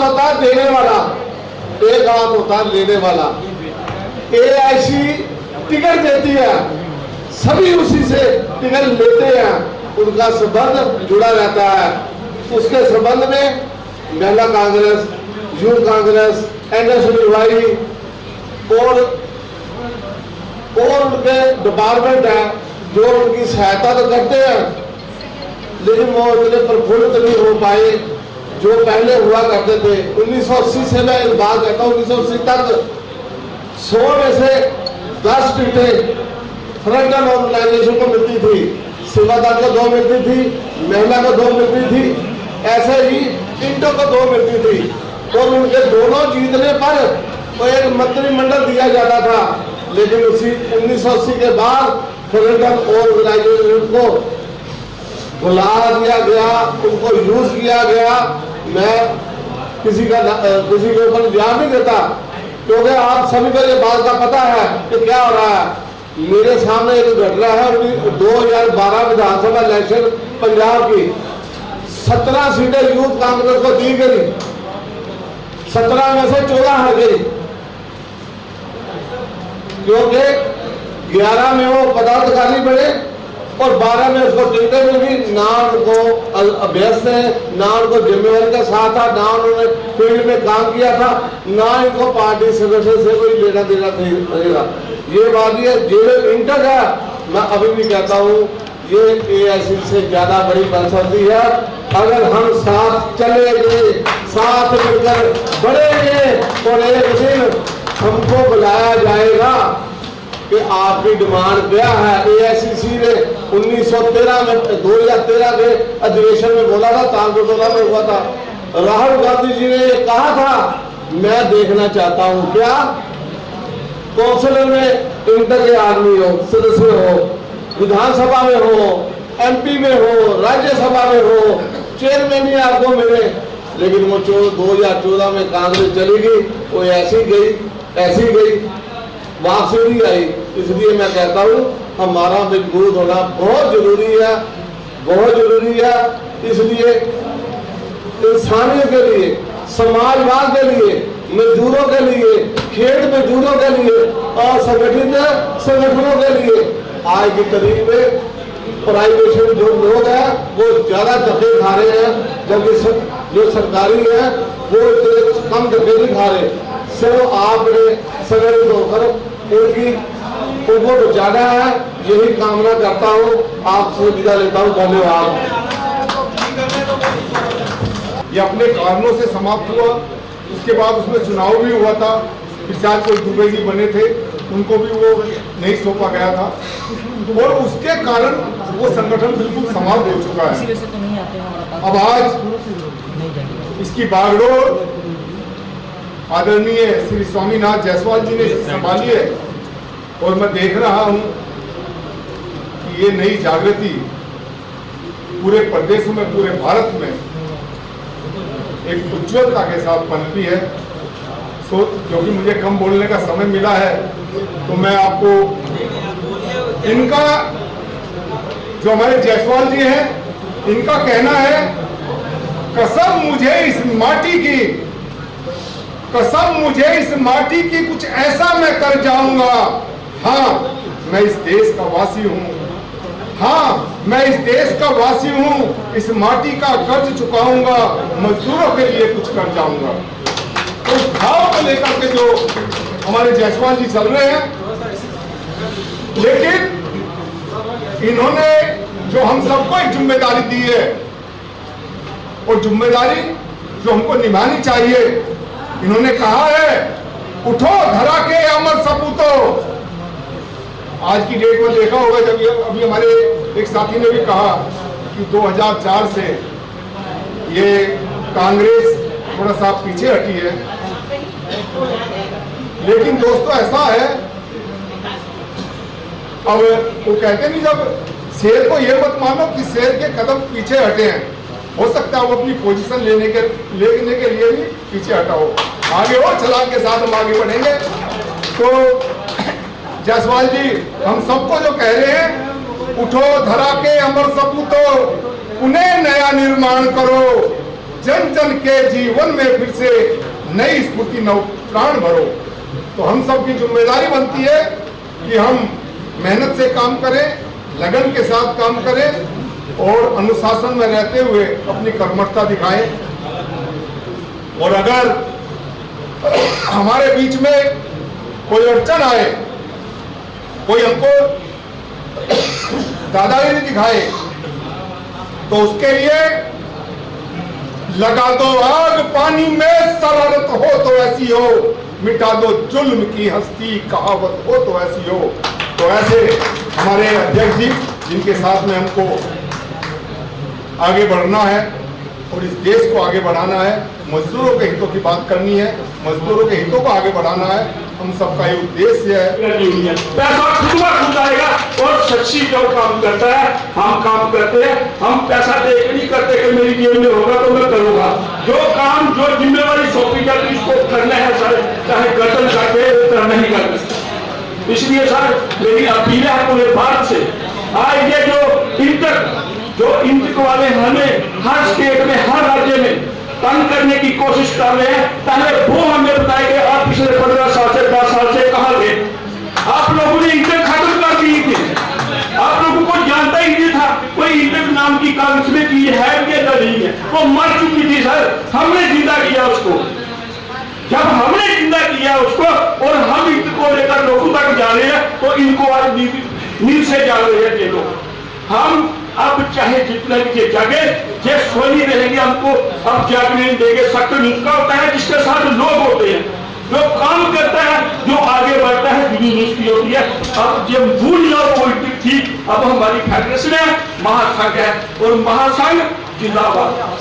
होता है देने वाला, एक हाथ होता है लेने वाला। एआईसी टिकट देती है, सभी उसी से टिकट लेते हैं, उनका संबंध जुड़ा रहता है। उसके संबंध में महिला कांग्रेस, यूथ कांग्रेस, एनएसयूआई और उनके डिपार्टमेंट है जो उनकी सहायता तो करते हैं, लेकिन वो इतने प्रफुल्लित नहीं हो पाए जो पहले हुआ करते थे। 1980 से मैं एक बात कहता हूँ, 1980 तक 100 में से 10 टिकटें फ्रंटल ऑर्गेनाइजेशन को मिलती थी, सेवादार को 2 मिलती थी, महिला को 2 मिलती थी, ऐसे ही इंटो को 2 मिलती थी। और उनके दोनों जीतने पर तो एक मंत्रिमंडल दिया जाता था, लेकिन उसी 1980 के बाद फ्रंटल ऑर्गेनाइजेशन को बुला दिया गया, उनको यूज किया गया। मैं किसी के ऊपर ध्यान नहीं देता, क्योंकि आप सभी को ये बात का पता है कि क्या हो रहा है। मेरे सामने एक घटना है 2012 विधानसभा इलेक्शन पंजाब की, 17 सीटें यूथ कांग्रेस को दी गई, 17 में से 14 हार गई, क्योंकि 11 में वो पदाधिकारी बने और 12 में उसको टिकटें मिली। ना उनको अभ्यस्त है, ना उनको जिम्मेवारी का साथ था, ना उन्होंने फील्ड में काम किया था, ना इनको पार्टी संगठन से कोई लेना देना रहेगा। ये बात है, जो इंटर है, मैं अभी भी कहता हूँ ये एआईसी से ज्यादा बड़ी बन सकती है अगर हम साथ चलेंगे, साथ मिलकर बढ़ेंगे और एक दिन हमको बुलाया जाएगा कि आपकी डिमांड क्या है। एआईसीसी ने 1913 में 2013 के अधिवेशन में बोला था, तालकोटोला में हुआ था, राहुल गांधी जी ने ये कहा था, मैं देखना चाहता हूं क्या काउंसिलर में इंटर के आदमी हो, सदस्य हो, विधानसभा में हो, एमपी में हो, राज्यसभा में हो, चेयरमैन ही आपको मिले। लेकिन वो 2014 में कांग्रेस चली गई, वो ऐसी गई, वापसी नहीं आई। इसलिए मैं कहता हूँ हमारा मजबूत होना बहुत जरूरी है, बहुत जरूरी है। इसलिए इंसानियत के लिए, समाजवाद के लिए, मजदूरों के लिए, खेत मजदूरों के लिए और संगठित संगठनों के लिए आज की तारीख में प्राइवेट जो लोग हैं वो ज्यादा धक्के खा रहे हैं, जबकि जो सरकारी है वो कम धक्के नहीं खा रहे। सिर्फ आपने संगठित होकर उनको बचाना है, यही कामना करता हूँ। आपसे विदा लेता हूँ, धन्यवाद। ये अपने कारणों से समाप्त हुआ, उसके बाद उसमें चुनाव भी हुआ था, फिर शायद कोई दुबई जी बने थे, उनको भी वो नहीं सौंपा गया था और उसके कारण वो संगठन बिल्कुल समाप्त हो चुका है। अब आज इसकी बागडोर आदरणीय श्री स्वामीनाथ जायसवाल जी ने संभाली है और मैं देख रहा हूं कि ये नई जागृति पूरे प्रदेश में, पूरे भारत में एक उज्ज्वलता के साथ पनपी है। सो क्योंकि मुझे कम बोलने का समय मिला है तो मैं आपको इनका, जो हमारे जायसवाल जी हैं, इनका कहना है, कसम मुझे इस माटी की, कसम मुझे इस माटी की, कुछ ऐसा मैं कर जाऊंगा। हाँ, मैं इस देश का वासी हूँ, हाँ मैं इस देश का वासी हूँ, इस माटी का कर्ज चुकाऊंगा, मजदूरों के लिए कुछ कर जाऊंगा। तो भाव को लेकर के जो हमारे जायसवाल जी चल रहे हैं, लेकिन इन्होंने जो हम सबको एक जिम्मेदारी दी है और जिम्मेदारी जो हमको निभानी चाहिए, इन्होंने कहा है, उठो धरा के अमर सपूतो। आज की डेट में देखा होगा, जब अभी हमारे एक साथी ने भी कहा कि 2004 से ये कांग्रेस थोड़ा सा पीछे हटी है, लेकिन दोस्तों ऐसा है, अब वो कहते नहीं, जब शेर को ये मत मानो कि शेर के कदम पीछे हटे हैं, हो सकता है वो अपनी पोजीशन लेने के लिए भी पीछे हटा हो, आगे और छलांग के साथ हम आगे बढ़ेंगे। तो जायसवाल जी हम सबको जो कह रहे हैं, उठो धरा के अमर सपूतो, उन्हें नया निर्माण करो, जन जन के जीवन में फिर से नई स्फूर्ति नव प्राण भरो। तो हम सब की जिम्मेदारी बनती है कि हम मेहनत से काम करें, लगन के साथ काम करें और अनुशासन में रहते हुए अपनी कर्मठता दिखाएं। और अगर हमारे बीच में कोई अड़चन आए, कोई हमको दादागिरी दिखाए, तो उसके लिए लगा दो आग पानी में, शरारत हो तो ऐसी हो, मिटा दो जुल्म की हस्ती, कहावत हो तो ऐसी हो। तो ऐसे हमारे अध्यक्ष जी, जिनके साथ में हमको आगे बढ़ना है और इस देश को आगे बढ़ाना है, मजदूरों के हितों की बात करनी है, मजदूरों के हितों को आगे बढ़ाना है, हम सबका ये उद्देश्य है। पैसा खुद खुद आएगा और सच्ची जो काम करता है, हम काम करते हैं, हम पैसा देख नहीं करते कि मेरी जेब में होगा तो मैं करूंगा। जो काम जो जिम्मेवारी सौंपी जाती इसको करना है सर, चाहे गर्दन काटे करना ही करना। इसलिए सर मेरी अपील है पूरे भारत से, आज ये जो इंटक वाले हमें हर स्टेट में हर राज्य में तंग करने की कोशिश कर रहे हैं, पहले वो हमें बताए कि आप पिछले 15 साल से 10 साल से कहां थे। आप लोगों ने इंटक खत्म कर दी थी, आप लोगों को जानता ही नहीं था कोई इंटक नाम की कांग्रेस में की है कि नहीं है, वो मर चुकी थी सर, हमने जिंदा किया उसको। जब हमने जिंदा किया उसको और हम इनको लेकर लोगों तक जा रहे हैं तो इनको आज नींद से जा रहे हैं ये लोग। हम अब चाहे जितना भी जागे, ये सोनी रहेंगे, हमको अब जागने नहीं देंगे। सत्य उसका होता है जिसके साथ लोग होते हैं, जो काम करता है, जो आगे बढ़ता है, उसकी होती है। अब जब भूल जाओ पॉलिटिक्स थी, अब हमारी फेडरेशन है, महासंघ है और महासंघ जिंदाबाद।